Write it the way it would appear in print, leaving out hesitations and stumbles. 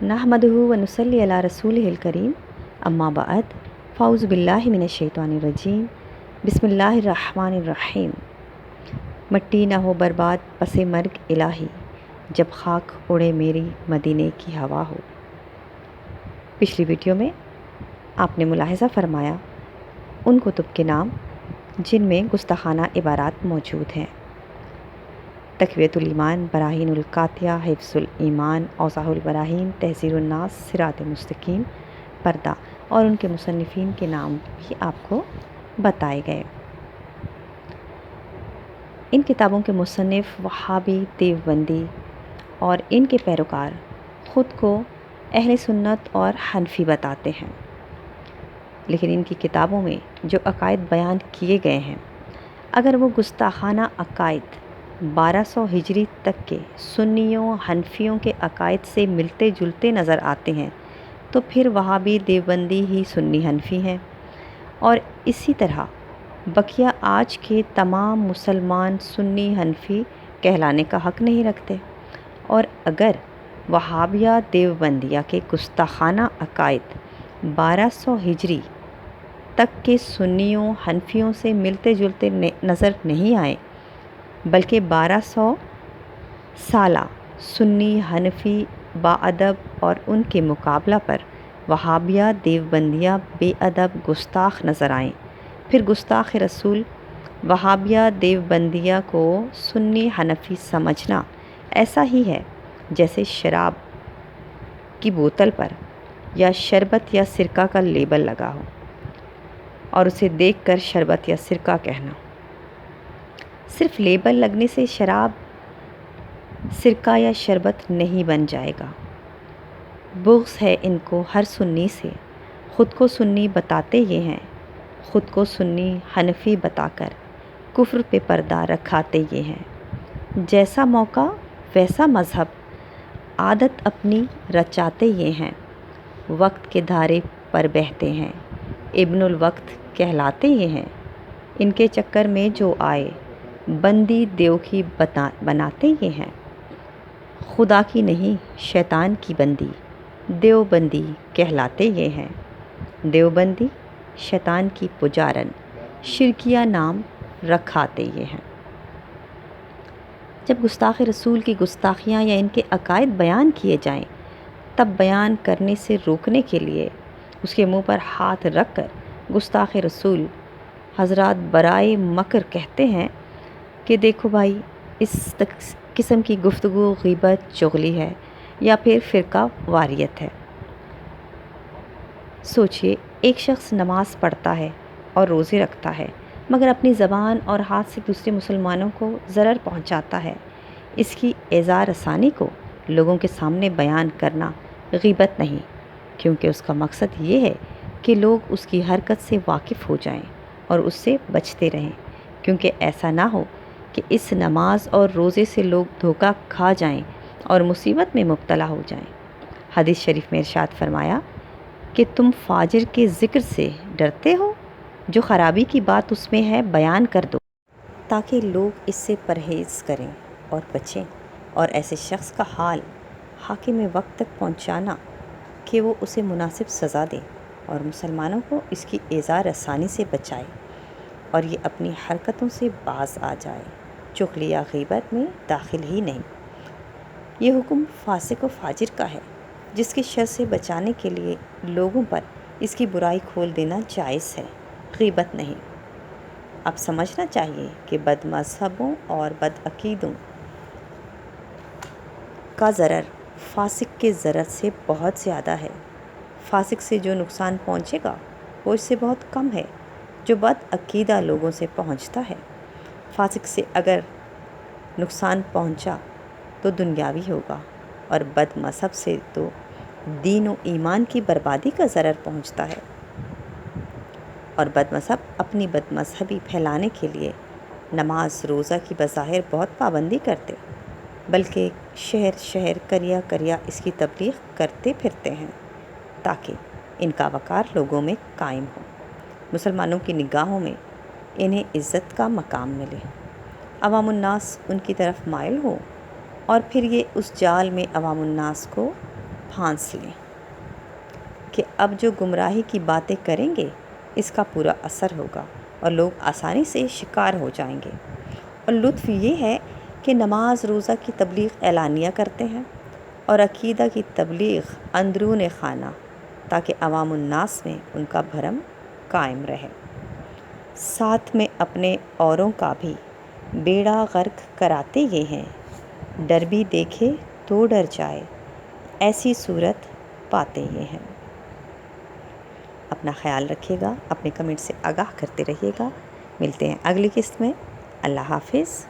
नहमदुहु व नुसल्ली अला रसूलिहिल करीम अम्मा बाद फ़ाउज़ु बिल्लाहि मिनश शैतानिर रजीम बिस्मिल्लाहिर रहमानिर रहीम। मट्टी ना हो बर्बाद पसे मर्ग इलाही, जब खाक उड़े मेरी मदीने की हवा हो। पिछली वीडियो में आपने मुलाहिज़ा फरमाया उन कुतुब के नाम जिनमें गुस्ताखाना इबारात मौजूद हैं। तक़वियतुल ईमान, बराहीनुल कातिया, हिफ्ज़ुल ईमान, औज़ाहुल बराहीन, तहज़ीरुन नास, सिरात मुस्तकीम, पर्दा और उनके मुसन्निफ़ीन के नाम भी आपको बताए गए। इन किताबों के मुसन्निफ़ वहाबी, देवबंदी और इनके पैरोकार ख़ुद को अहले सुन्नत और हनफ़ी बताते हैं, लेकिन इनकी किताबों में जो अक़ायद बयान किए गए हैं, अगर वो गुस्ताखाना अक़ायद 1200 हिजरी तक के सुन्नियों हनफियों के अक़ायद से मिलते जुलते नज़र आते हैं तो फिर वहाबी देवबंदी ही सुन्नी हनफी हैं, और इसी तरह बकिया आज के तमाम मुसलमान सुन्नी हनफी कहलाने का हक़ नहीं रखते। और अगर वहाबिया देवबंदिया के गुस्ताखाना अक़ायद 1200 हिजरी तक के सुन्नियों हनफियों से मिलते जुलते नज़र नहीं आए, बल्कि 1200 साला सुन्नी हनफी बाअदब और उनके मुकाबला पर वहाबिया देवबंदिया बेअदब गुस्ताख नज़र आएँ, फिर गुस्ताख रसूल वहाबिया देवबंदिया को सुन्नी हनफी समझना ऐसा ही है जैसे शराब की बोतल पर या शरबत या सिरका का लेबल लगा हो और उसे देखकर शरबत या सिरका कहना। सिर्फ लेबल लगने से शराब, सिरका या शरबत नहीं बन जाएगा। बुग़्ज़ है इनको हर सुन्नी से, ख़ुद को सुन्नी बताते ये हैं, ख़ुद को सुन्नी हनफी बताकर कुफ्र पे पर्दा रखाते ये हैं। जैसा मौका वैसा मज़हब, आदत अपनी रचाते ये हैं, वक्त के धारे पर बहते हैं, इब्नुल वक्त कहलाते ये हैं। इनके चक्कर में जो आए बंदी देव की बनाते ये हैं, खुदा की नहीं शैतान की बंदी देवबंदी कहलाते ये हैं। देवबंदी शैतान की पुजारन शिरकिया नाम रखाते ये हैं। जब गुस्ताख़ रसूल की गुस्ताखियाँ या इनके अक़ायद बयान किए जाएं, तब बयान करने से रोकने के लिए उसके मुंह पर हाथ रख कर गुस्ताख़ रसूल हज़रात बराए मकर कहते हैं कि देखो भाई, इस किस्म की गुफ्तगू ग़ीबत चुगली है या फिर फ़िरका वारियत है। सोचिए, एक शख्स नमाज़ पढ़ता है और रोज़े रखता है, मगर अपनी ज़बान और हाथ से दूसरे मुसलमानों को ज़रर पहुंचाता है। इसकी एज़ार रसानी को लोगों के सामने बयान करना ग़ीबत नहीं, क्योंकि उसका मकसद ये है कि लोग उसकी हरकत से वाकिफ़ हो जाएं और उससे बचते रहें, क्योंकि ऐसा ना हो कि इस नमाज और रोज़े से लोग धोखा खा जाएं और मुसीबत में मुब्तला हो जाएं। हदीस शरीफ में इरशाद फरमाया कि तुम फाजिर के ज़िक्र से डरते हो, जो ख़राबी की बात उसमें है बयान कर दो, ताकि लोग इससे परहेज़ करें और बचें। और ऐसे शख्स का हाल हाकिम वक्त तक पहुँचाना कि वो उसे मुनासिब सज़ा दे और मुसलमानों को इसकी एज़ार रसानी से बचाए और ये अपनी हरकतों से बाज आ जाए। चुगली या ग़ीबत में दाखिल ही नहीं। ये हुक्म फासिक व फाजिर का है, जिसके शर से बचाने के लिए लोगों पर इसकी बुराई खोल देना जायज़ है, ग़ीबत नहीं। अब समझना चाहिए कि बदमज़हबों और बदअक़ीदों का ज़रर फासिक के ज़रर से बहुत ज़्यादा है। फासिक से जो नुकसान पहुँचेगा वो इससे बहुत कम है जो बदअक़ीदा लोगों से पहुँचता है। फासिक से अगर नुकसान पहुँचा तो दुनियावी होगा, और बदमज़हब से तो दीन व ईमान की बर्बादी का ज़रर पहुँचता है। और बदमज़हब अपनी बदमज़हबी फैलाने के लिए नमाज रोज़ा की बज़ाहिर बहुत पाबंदी करते, बल्कि शहर शहर करिया करिया इसकी तबलीग करते फिरते हैं, ताकि इनका वक़ार लोगों में कायम हो, मुसलमानों की निगाहों में इन्हें इज़्ज़त का मकाम मिले, अवामुन्नास उनकी तरफ माइल हो, और फिर ये उस जाल में अवामुन्नास को پھانس لیں کہ اب جو گمراہی کی باتیں کریں گے اس کا پورا اثر ہوگا اور لوگ آسانی سے شکار ہو جائیں گے۔ اور لطف یہ ہے کہ نماز روزہ کی تبلیغ اعلانیہ کرتے ہیں اور عقیدہ کی تبلیغ اندرون خانہ، تاکہ عوام الناس میں ان کا بھرم قائم رہے۔ ساتھ میں اپنے اوروں کا بھی بیڑا غرق کراتے یہ ہیں، ڈر بھی دیکھے تو ڈر جائے، ایسی صورت پاتے یہ ہیں۔ اپنا خیال رکھیے گا، اپنے کمنٹ سے آگاہ کرتے رہیے گا۔ ملتے ہیں اگلی قسط میں۔ اللہ حافظ۔